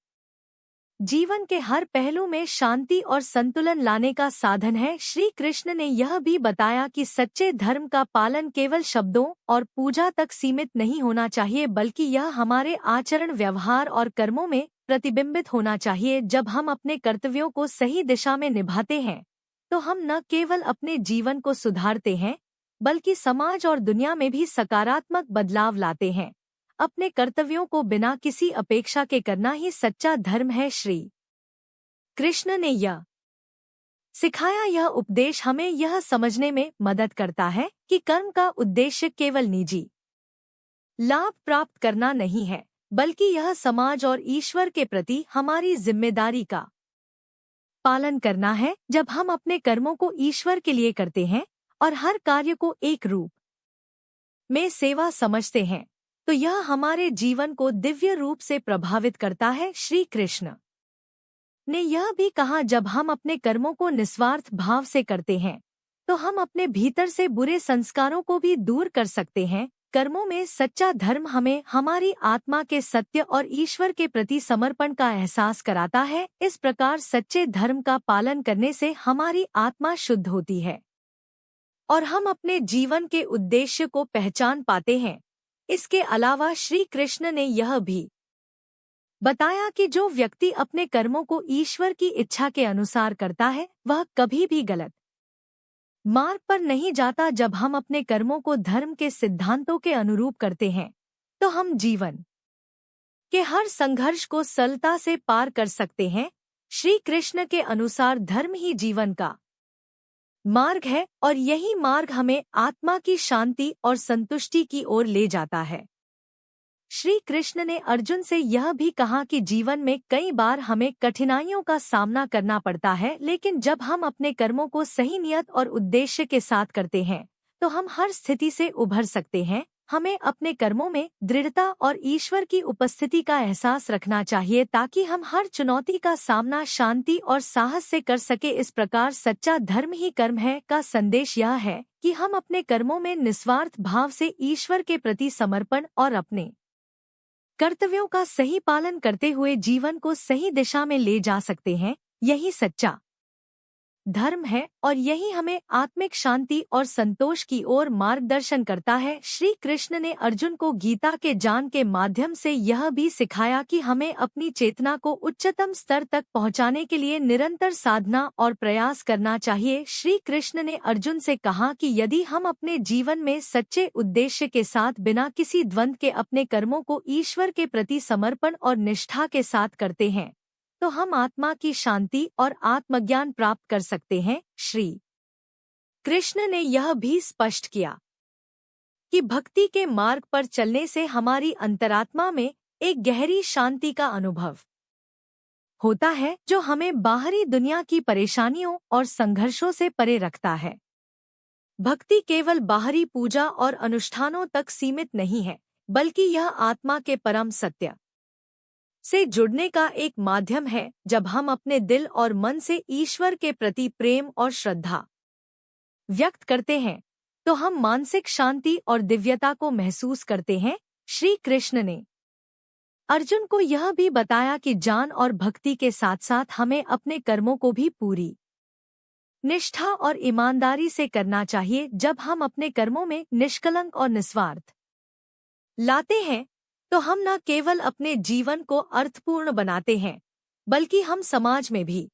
जीवन के हर पहलू में शांति और संतुलन लाने का साधन है। श्री कृष्ण ने यह भी बताया कि सच्चे धर्म का पालन केवल शब्दों और पूजा तक सीमित नहीं होना चाहिए, बल्कि यह हमारे आचरण, व्यवहार और कर्मों में प्रतिबिंबित होना चाहिए। जब हम अपने कर्तव्यों को सही दिशा में निभाते हैं तो हम न केवल अपने जीवन को सुधारते हैं बल्कि समाज और दुनिया में भी सकारात्मक बदलाव लाते हैं। अपने कर्तव्यों को बिना किसी अपेक्षा के करना ही सच्चा धर्म है। श्री कृष्ण ने यह सिखाया। यह उपदेश हमें यह समझने में मदद करता है कि कर्म का उद्देश्य केवल निजी लाभ प्राप्त करना नहीं है, बल्कि यह समाज और ईश्वर के प्रति हमारी जिम्मेदारी का पालन करना है। जब हम अपने कर्मों को ईश्वर के लिए करते हैं और हर कार्य को एक रूप में सेवा समझते हैं तो यह हमारे जीवन को दिव्य रूप से प्रभावित करता है। श्री कृष्ण ने यह भी कहा, जब हम अपने कर्मों को निस्वार्थ भाव से करते हैं तो हम अपने भीतर से बुरे संस्कारों को भी दूर कर सकते हैं। कर्मों में सच्चा धर्म हमें हमारी आत्मा के सत्य और ईश्वर के प्रति समर्पण का एहसास कराता है। इस प्रकार सच्चे धर्म का पालन करने से हमारी आत्मा शुद्ध होती है और हम अपने जीवन के उद्देश्य को पहचान पाते हैं। इसके अलावा श्री कृष्ण ने यह भी बताया कि जो व्यक्ति अपने कर्मों को ईश्वर की इच्छा के अनुसार करता है वह कभी भी गलत मार्ग पर नहीं जाता। जब हम अपने कर्मों को धर्म के सिद्धांतों के अनुरूप करते हैं तो हम जीवन के हर संघर्ष को सरलता से पार कर सकते हैं। श्री कृष्ण के अनुसार धर्म ही जीवन का मार्ग है और यही मार्ग हमें आत्मा की शांति और संतुष्टि की ओर ले जाता है। श्री कृष्ण ने अर्जुन से यह भी कहा कि जीवन में कई बार हमें कठिनाइयों का सामना करना पड़ता है, लेकिन जब हम अपने कर्मों को सही नियत और उद्देश्य के साथ करते हैं तो हम हर स्थिति से उभर सकते हैं। हमें अपने कर्मों में दृढ़ता और ईश्वर की उपस्थिति का एहसास रखना चाहिए ताकि हम हर चुनौती का सामना शांति और साहस से कर सके। इस प्रकार सच्चा धर्म ही कर्म है का संदेश यह है कि हम अपने कर्मों में निस्वार्थ भाव से ईश्वर के प्रति समर्पण और अपने कर्तव्यों का सही पालन करते हुए जीवन को सही दिशा में ले जा सकते हैं। यही सच्चा धर्म है और यही हमें आत्मिक शांति और संतोष की ओर मार्गदर्शन करता है। श्री कृष्ण ने अर्जुन को गीता के ज्ञान के माध्यम से यह भी सिखाया कि हमें अपनी चेतना को उच्चतम स्तर तक पहुंचाने के लिए निरंतर साधना और प्रयास करना चाहिए। श्री कृष्ण ने अर्जुन से कहा कि यदि हम अपने जीवन में सच्चे उद्देश्य के साथ बिना किसी द्वंद्व के अपने कर्मों को ईश्वर के प्रति समर्पण और निष्ठा के साथ करते हैं तो हम आत्मा की शांति और आत्मज्ञान प्राप्त कर सकते हैं। श्री कृष्ण ने यह भी स्पष्ट किया कि भक्ति के मार्ग पर चलने से हमारी अंतरात्मा में एक गहरी शांति का अनुभव होता है जो हमें बाहरी दुनिया की परेशानियों और संघर्षों से परे रखता है। भक्ति केवल बाहरी पूजा और अनुष्ठानों तक सीमित नहीं है, बल्कि यह आत्मा के परम सत्य से जुड़ने का एक माध्यम है। जब हम अपने दिल और मन से ईश्वर के प्रति प्रेम और श्रद्धा व्यक्त करते हैं तो हम मानसिक शांति और दिव्यता को महसूस करते हैं। श्री कृष्ण ने अर्जुन को यह भी बताया कि ज्ञान और भक्ति के साथ साथ हमें अपने कर्मों को भी पूरी निष्ठा और ईमानदारी से करना चाहिए। जब हम अपने कर्मों में निष्कलंक और निस्वार्थ लाते हैं तो हम न केवल अपने जीवन को अर्थपूर्ण बनाते हैं, बल्कि हम समाज में भी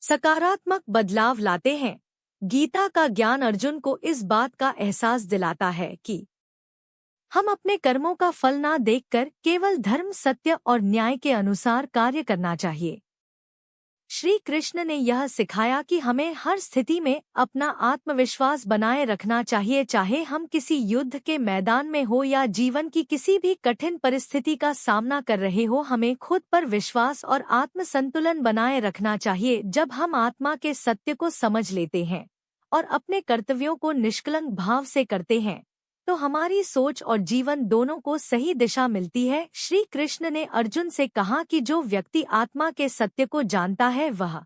सकारात्मक बदलाव लाते हैं। गीता का ज्ञान अर्जुन को इस बात का एहसास दिलाता है कि हम अपने कर्मों का फल ना देखकर केवल धर्म, सत्य और न्याय के अनुसार कार्य करना चाहिए। श्री कृष्ण ने यह सिखाया कि हमें हर स्थिति में अपना आत्मविश्वास बनाए रखना चाहिए, चाहे हम किसी युद्ध के मैदान में हो या जीवन की किसी भी कठिन परिस्थिति का सामना कर रहे हो। हमें खुद पर विश्वास और आत्मसंतुलन बनाए रखना चाहिए। जब हम आत्मा के सत्य को समझ लेते हैं और अपने कर्तव्यों को निष्कलंक भाव से करते हैं तो हमारी सोच और जीवन दोनों को सही दिशा मिलती है। श्री कृष्ण ने अर्जुन से कहा कि जो व्यक्ति आत्मा के सत्य को जानता है वह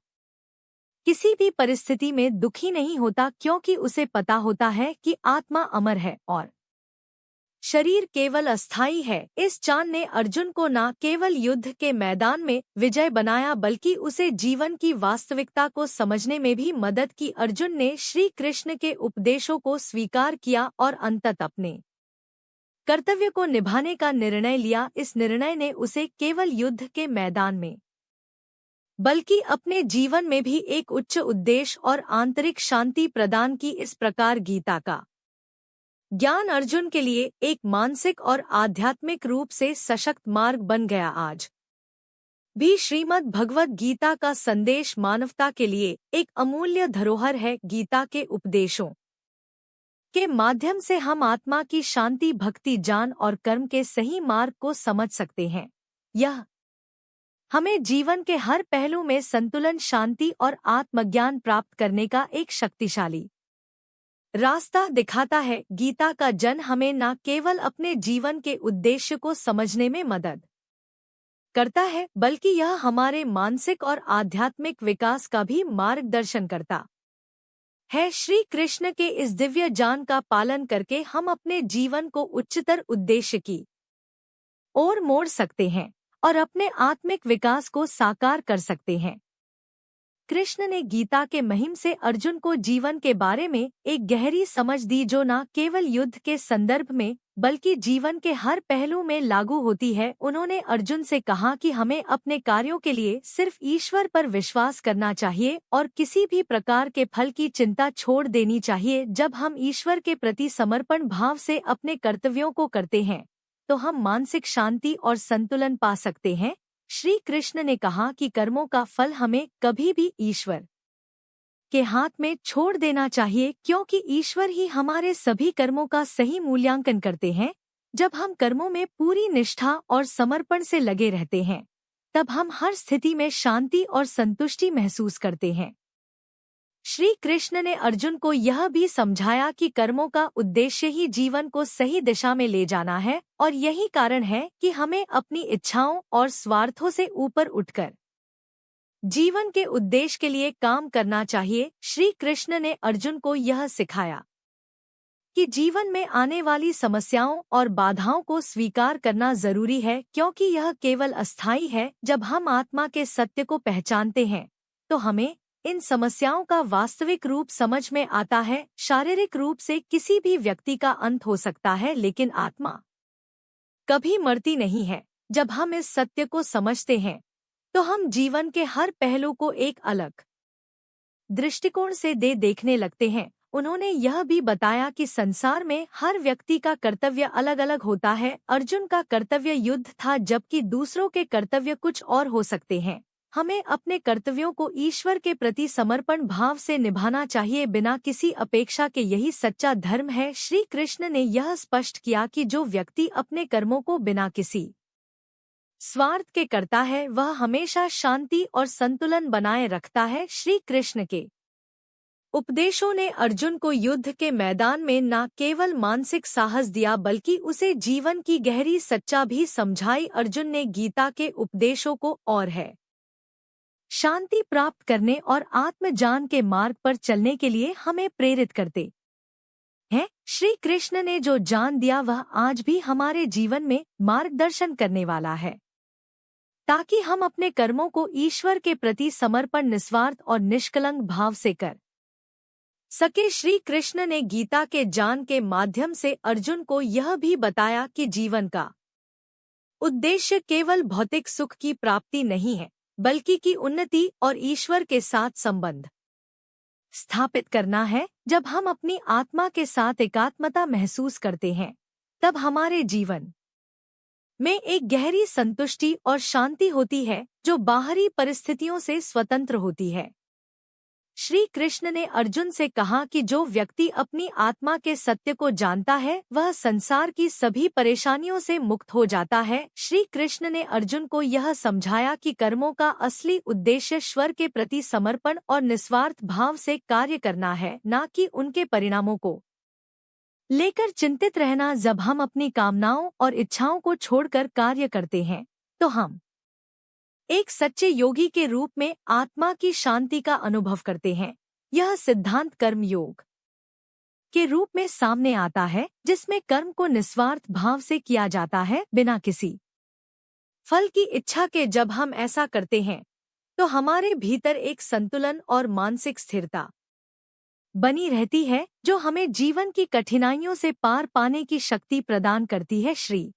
किसी भी परिस्थिति में दुखी नहीं होता, क्योंकि उसे पता होता है कि आत्मा अमर है और शरीर केवल अस्थायी है। इस ज्ञान ने अर्जुन को न केवल युद्ध के मैदान में विजय बनाया, बल्कि उसे जीवन की वास्तविकता को समझने में भी मदद की। अर्जुन ने श्री कृष्ण के उपदेशों को स्वीकार किया और अंततः अपने कर्तव्य को निभाने का निर्णय लिया। इस निर्णय ने उसे केवल युद्ध के मैदान में बल्कि अपने जीवन में भी एक उच्च उद्देश्य और आंतरिक शांति प्रदान की। इस प्रकार गीता का ज्ञान अर्जुन के लिए एक मानसिक और आध्यात्मिक रूप से सशक्त मार्ग बन गया। आज भी श्रीमद् भगवद गीता का संदेश मानवता के लिए एक अमूल्य धरोहर है। गीता के उपदेशों के माध्यम से हम आत्मा की शांति, भक्ति, ज्ञान और कर्म के सही मार्ग को समझ सकते हैं। यह हमें जीवन के हर पहलू में संतुलन, शांति और आत्मज्ञान प्राप्त करने का एक शक्तिशाली रास्ता दिखाता है। गीता का ज्ञान हमें न केवल अपने जीवन के उद्देश्य को समझने में मदद करता है, बल्कि यह हमारे मानसिक और आध्यात्मिक विकास का भी मार्गदर्शन करता है। श्री कृष्ण के इस दिव्य ज्ञान का पालन करके हम अपने जीवन को उच्चतर उद्देश्य की ओर मोड़ सकते हैं और अपने आत्मिक विकास को साकार कर सकते हैं। कृष्ण ने गीता के महिम से अर्जुन को जीवन के बारे में एक गहरी समझ दी, जो न केवल युद्ध के संदर्भ में बल्कि जीवन के हर पहलू में लागू होती है। उन्होंने अर्जुन से कहा कि हमें अपने कार्यों के लिए सिर्फ ईश्वर पर विश्वास करना चाहिए और किसी भी प्रकार के फल की चिंता छोड़ देनी चाहिए। जब हम ईश्वर के प्रति समर्पण भाव से अपने कर्तव्यों को करते हैं तो हम मानसिक शांति और संतुलन पा सकते हैं। श्री कृष्ण ने कहा कि कर्मों का फल हमें कभी भी ईश्वर के हाथ में छोड़ देना चाहिए, क्योंकि ईश्वर ही हमारे सभी कर्मों का सही मूल्यांकन करते हैं। जब हम कर्मों में पूरी निष्ठा और समर्पण से लगे रहते हैं, तब हम हर स्थिति में शांति और संतुष्टि महसूस करते हैं। श्री कृष्ण ने अर्जुन को यह भी समझाया कि कर्मों का उद्देश्य ही जीवन को सही दिशा में ले जाना है और यही कारण है कि हमें अपनी इच्छाओं और स्वार्थों से ऊपर उठकर जीवन के उद्देश्य के लिए काम करना चाहिए। श्री कृष्ण ने अर्जुन को यह सिखाया कि जीवन में आने वाली समस्याओं और बाधाओं को स्वीकार करना जरूरी है, क्योंकि यह केवल अस्थायी है। जब हम आत्मा के सत्य को पहचानते हैं तो हमें इन समस्याओं का वास्तविक रूप समझ में आता है। शारीरिक रूप से किसी भी व्यक्ति का अंत हो सकता है, लेकिन आत्मा कभी मरती नहीं है। जब हम इस सत्य को समझते हैं तो हम जीवन के हर पहलू को एक अलग दृष्टिकोण से देखने लगते हैं। उन्होंने यह भी बताया कि संसार में हर व्यक्ति का कर्तव्य अलग अलग होता है। अर्जुन का कर्तव्य युद्ध था, जबकि दूसरों के कर्तव्य कुछ और हो सकते हैं। हमें अपने कर्तव्यों को ईश्वर के प्रति समर्पण भाव से निभाना चाहिए, बिना किसी अपेक्षा के। यही सच्चा धर्म है। श्री कृष्ण ने यह स्पष्ट किया कि जो व्यक्ति अपने कर्मों को बिना किसी स्वार्थ के करता है, वह हमेशा शांति और संतुलन बनाए रखता है। श्री कृष्ण के उपदेशों ने अर्जुन को युद्ध के मैदान में न केवल मानसिक साहस दिया, बल्कि उसे जीवन की गहरी सच्चा भी समझाई। अर्जुन ने गीता के उपदेशों को और है शांति प्राप्त करने और आत्मज्ञान के मार्ग पर चलने के लिए हमें प्रेरित करते हैं। श्री कृष्ण ने जो ज्ञान दिया वह आज भी हमारे जीवन में मार्गदर्शन करने वाला है, ताकि हम अपने कर्मों को ईश्वर के प्रति समर्पण निस्वार्थ और निष्कलंक भाव से कर सके। श्री कृष्ण ने गीता के ज्ञान के माध्यम से अर्जुन को यह भी बताया कि जीवन का उद्देश्य केवल भौतिक सुख की प्राप्ति नहीं है, बल्कि की उन्नति और ईश्वर के साथ संबंध स्थापित करना है। जब हम अपनी आत्मा के साथ एकात्मता महसूस करते हैं, तब हमारे जीवन में एक गहरी संतुष्टि और शांति होती है, जो बाहरी परिस्थितियों से स्वतंत्र होती है। श्री कृष्ण ने अर्जुन से कहा कि जो व्यक्ति अपनी आत्मा के सत्य को जानता है, वह संसार की सभी परेशानियों से मुक्त हो जाता है। श्री कृष्ण ने अर्जुन को यह समझाया कि कर्मों का असली उद्देश्य ईश्वर के प्रति समर्पण और निस्वार्थ भाव से कार्य करना है, न कि उनके परिणामों को लेकर चिंतित रहना। जब हम अपनी कामनाओं और इच्छाओं को छोड़कर कार्य करते हैं, तो हम एक सच्चे योगी के रूप में आत्मा की शांति का अनुभव करते हैं। यह सिद्धांत कर्म योग के रूप में सामने आता है, जिसमें कर्म को निस्वार्थ भाव से किया जाता है, बिना किसी फल की इच्छा के। जब हम ऐसा करते हैं तो हमारे भीतर एक संतुलन और मानसिक स्थिरता बनी रहती है, जो हमें जीवन की कठिनाइयों से पार पाने की शक्ति प्रदान करती है। श्री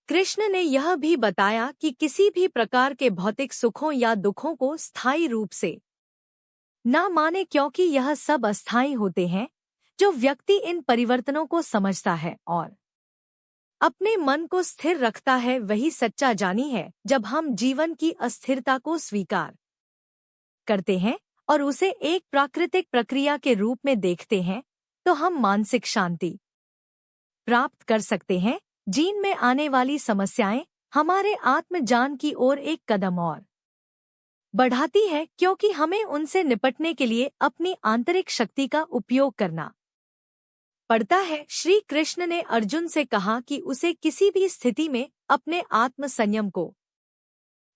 कृष्ण ने यह भी बताया कि किसी भी प्रकार के भौतिक सुखों या दुखों को स्थायी रूप से न माने, क्योंकि यह सब अस्थायी होते हैं। जो व्यक्ति इन परिवर्तनों को समझता है और अपने मन को स्थिर रखता है, वही सच्चा ज्ञानी है। जब हम जीवन की अस्थिरता को स्वीकार करते हैं और उसे एक प्राकृतिक प्रक्रिया के रूप में देखते हैं, तो हम मानसिक शांति प्राप्त कर सकते हैं। जीवन में आने वाली समस्याएं हमारे आत्मज्ञान की ओर एक कदम और बढ़ाती है, क्योंकि हमें उनसे निपटने के लिए अपनी आंतरिक शक्ति का उपयोग करना पड़ता है। श्री कृष्ण ने अर्जुन से कहा कि उसे किसी भी स्थिति में अपने आत्म संयम को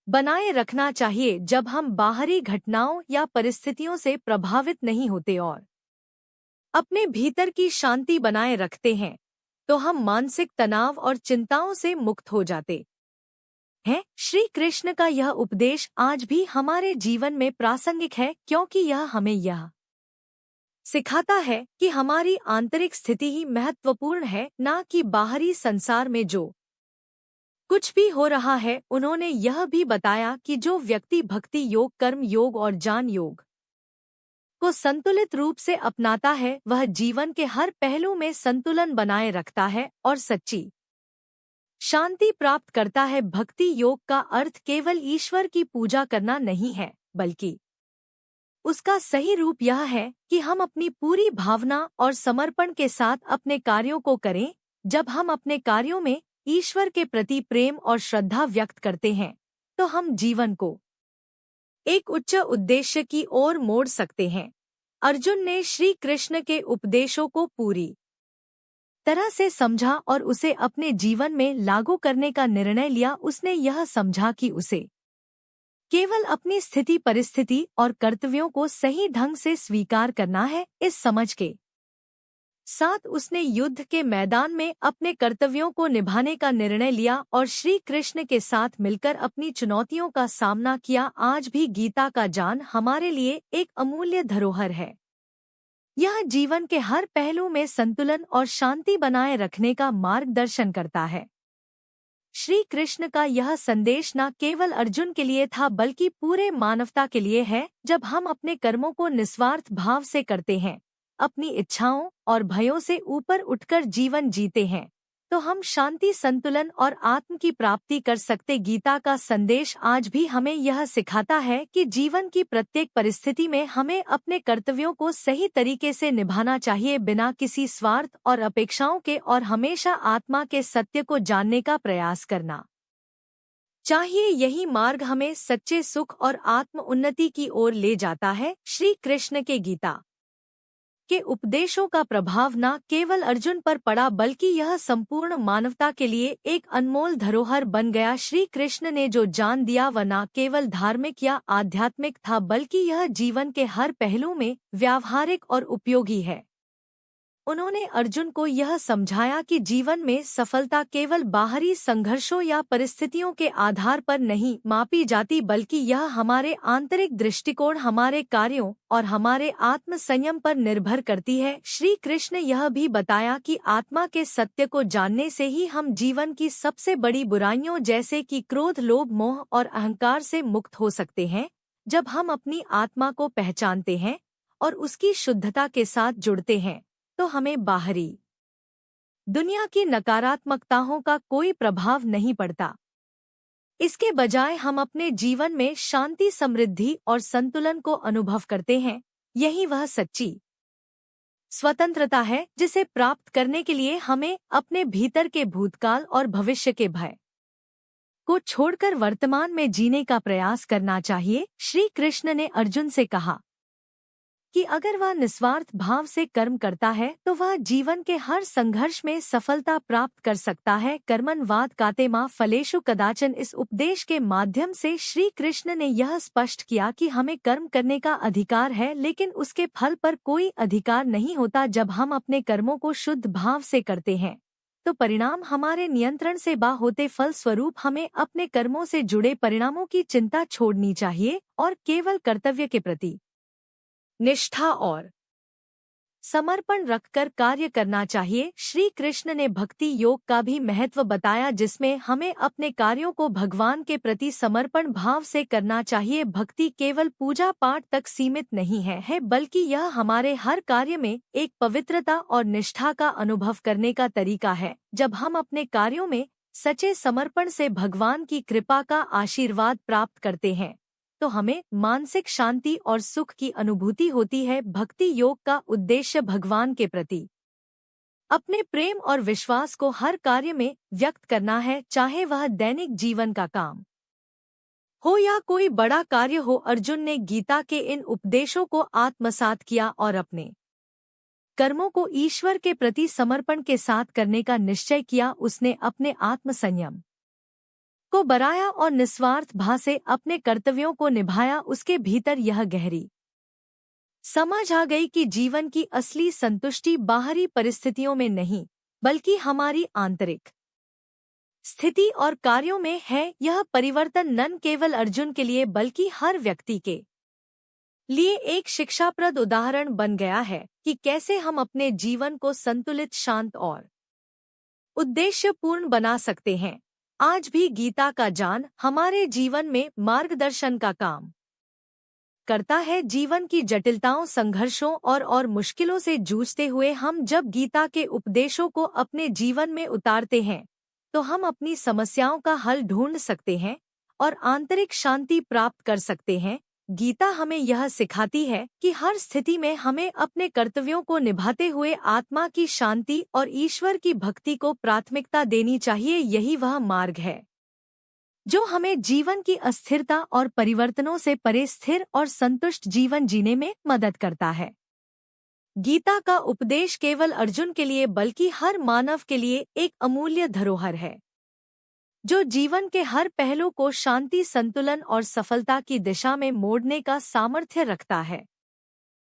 बनाए रखना चाहिए। जब हम बाहरी घटनाओं या परिस्थितियों से प्रभावित नहीं होते और अपने भीतर की शांति बनाए रखते हैं, तो हम मानसिक तनाव और चिंताओं से मुक्त हो जाते हैं। श्री कृष्ण का यह उपदेश आज भी हमारे जीवन में प्रासंगिक है, क्योंकि यह हमें यह सिखाता है कि हमारी आंतरिक स्थिति ही महत्वपूर्ण है, न कि बाहरी संसार में जो कुछ भी हो रहा है। उन्होंने यह भी बताया कि जो व्यक्ति भक्ति योग, कर्म योग और ज्ञान योग को संतुलित रूप से अपनाता है, वह जीवन के हर पहलू में संतुलन बनाए रखता है और सच्ची शांति प्राप्त करता है। भक्ति योग का अर्थ केवल ईश्वर की पूजा करना नहीं है, बल्कि उसका सही रूप यह है कि हम अपनी पूरी भावना और समर्पण के साथ अपने कार्यों को करें। जब हम अपने कार्यों में ईश्वर के प्रति प्रेम और श्रद्धा व्यक्त करते हैं तो हम जीवन को एक उच्च उद्देश्य की ओर मोड़ सकते हैं। अर्जुन ने श्री कृष्ण के उपदेशों को पूरी तरह से समझा और उसे अपने जीवन में लागू करने का निर्णय लिया। उसने यह समझा कि उसे केवल अपनी स्थिति, परिस्थिति और कर्तव्यों को सही ढंग से स्वीकार करना है। इस समझ के साथ उसने युद्ध के मैदान में अपने कर्तव्यों को निभाने का निर्णय लिया और श्री कृष्ण के साथ मिलकर अपनी चुनौतियों का सामना किया। आज भी गीता का ज्ञान हमारे लिए एक अमूल्य धरोहर है। यह जीवन के हर पहलू में संतुलन और शांति बनाए रखने का मार्गदर्शन करता है। श्री कृष्ण का यह संदेश न केवल अर्जुन के लिए था बल्कि पूरे मानवता के लिए है। जब हम अपने कर्मों को निस्वार्थ भाव से करते हैं, अपनी इच्छाओं और भयों से ऊपर उठकर जीवन जीते हैं, तो हम शांति, संतुलन और आत्म की प्राप्ति कर सकते। गीता का संदेश आज भी हमें यह सिखाता है कि जीवन की प्रत्येक परिस्थिति में हमें अपने कर्तव्यों को सही तरीके से निभाना चाहिए, बिना किसी स्वार्थ और अपेक्षाओं के, और हमेशा आत्मा के सत्य को जानने का प्रयास करना चाहिए। यही मार्ग हमें सच्चे सुख और आत्म उन्नति की ओर ले जाता है। श्री कृष्ण के गीता के उपदेशों का प्रभाव न केवल अर्जुन पर पड़ा बल्कि यह संपूर्ण मानवता के लिए एक अनमोल धरोहर बन गया। श्री कृष्ण ने जो ज्ञान दिया वह न केवल धार्मिक या आध्यात्मिक था बल्कि यह जीवन के हर पहलू में व्यावहारिक और उपयोगी है। उन्होंने अर्जुन को यह समझाया कि जीवन में सफलता केवल बाहरी संघर्षों या परिस्थितियों के आधार पर नहीं मापी जाती, बल्कि यह हमारे आंतरिक दृष्टिकोण, हमारे कार्यों और हमारे आत्म संयम पर निर्भर करती है। श्री कृष्ण यह भी बताया कि आत्मा के सत्य को जानने से ही हम जीवन की सबसे बड़ी बुराइयों जैसे कि क्रोध, लोभ, मोह और अहंकार से मुक्त हो सकते हैं। जब हम अपनी आत्मा को पहचानते हैं और उसकी शुद्धता के साथ जुड़ते हैं तो हमें बाहरी दुनिया की नकारात्मकताओं का कोई प्रभाव नहीं पड़ता। इसके बजाय हम अपने जीवन में शांति, समृद्धि और संतुलन को अनुभव करते हैं। यही वह सच्ची स्वतंत्रता है जिसे प्राप्त करने के लिए हमें अपने भीतर के भूतकाल और भविष्य के भय को छोड़कर वर्तमान में जीने का प्रयास करना चाहिए। श्री कृष्ण ने अर्जुन से कहा कि अगर वह निस्वार्थ भाव से कर्म करता है तो वह जीवन के हर संघर्ष में सफलता प्राप्त कर सकता है। कर्मण्येवाद काते मा फलेषु कदाचन। इस उपदेश के माध्यम से श्री कृष्ण ने यह स्पष्ट किया कि हमें कर्म करने का अधिकार है, लेकिन उसके फल पर कोई अधिकार नहीं होता। जब हम अपने कर्मों को शुद्ध भाव से करते हैं तो परिणाम हमारे नियंत्रण से बाहर होते। फल स्वरूप हमें अपने कर्मों से जुड़े परिणामों की चिंता छोड़नी चाहिए और केवल कर्तव्य के प्रति निष्ठा और समर्पण रखकर कार्य करना चाहिए। श्री कृष्ण ने भक्ति योग का भी महत्व बताया, जिसमें हमें अपने कार्यों को भगवान के प्रति समर्पण भाव से करना चाहिए। भक्ति केवल पूजा पाठ तक सीमित नहीं है बल्कि यह हमारे हर कार्य में एक पवित्रता और निष्ठा का अनुभव करने का तरीका है। जब हम अपने कार्यों में सच्चे समर्पण से भगवान की कृपा का आशीर्वाद प्राप्त करते हैं तो हमें मानसिक शांति और सुख की अनुभूति होती है। भक्ति योग का उद्देश्य भगवान के प्रति अपने प्रेम और विश्वास को हर कार्य में व्यक्त करना है, चाहे वह दैनिक जीवन का काम हो या कोई बड़ा कार्य हो। अर्जुन ने गीता के इन उपदेशों को आत्मसात किया और अपने कर्मों को ईश्वर के प्रति समर्पण के साथ करने का निश्चय किया। उसने अपने आत्म संयम को बढ़ाया और निस्वार्थ भाव से अपने कर्तव्यों को निभाया। उसके भीतर यह गहरी समझ आ गई कि जीवन की असली संतुष्टि बाहरी परिस्थितियों में नहीं बल्कि हमारी आंतरिक स्थिति और कार्यों में है। यह परिवर्तन न केवल अर्जुन के लिए बल्कि हर व्यक्ति के लिए एक शिक्षाप्रद उदाहरण बन गया है कि कैसे हम अपने जीवन को संतुलित, शांत और उद्देश्यपूर्ण बना सकते हैं। आज भी गीता का ज्ञान हमारे जीवन में मार्गदर्शन का काम करता है। जीवन की जटिलताओं, संघर्षों और मुश्किलों से जूझते हुए हम जब गीता के उपदेशों को अपने जीवन में उतारते हैं तो हम अपनी समस्याओं का हल ढूंढ सकते हैं और आंतरिक शांति प्राप्त कर सकते हैं। गीता हमें यह सिखाती है कि हर स्थिति में हमें अपने कर्तव्यों को निभाते हुए आत्मा की शांति और ईश्वर की भक्ति को प्राथमिकता देनी चाहिए। यही वह मार्ग है जो हमें जीवन की अस्थिरता और परिवर्तनों से परे स्थिर और संतुष्ट जीवन जीने में मदद करता है। गीता का उपदेश केवल अर्जुन के लिए बल्कि हर मानव के लिए एक अमूल्य धरोहर है जो जीवन के हर पहलू को शांति, संतुलन और सफलता की दिशा में मोड़ने का सामर्थ्य रखता है।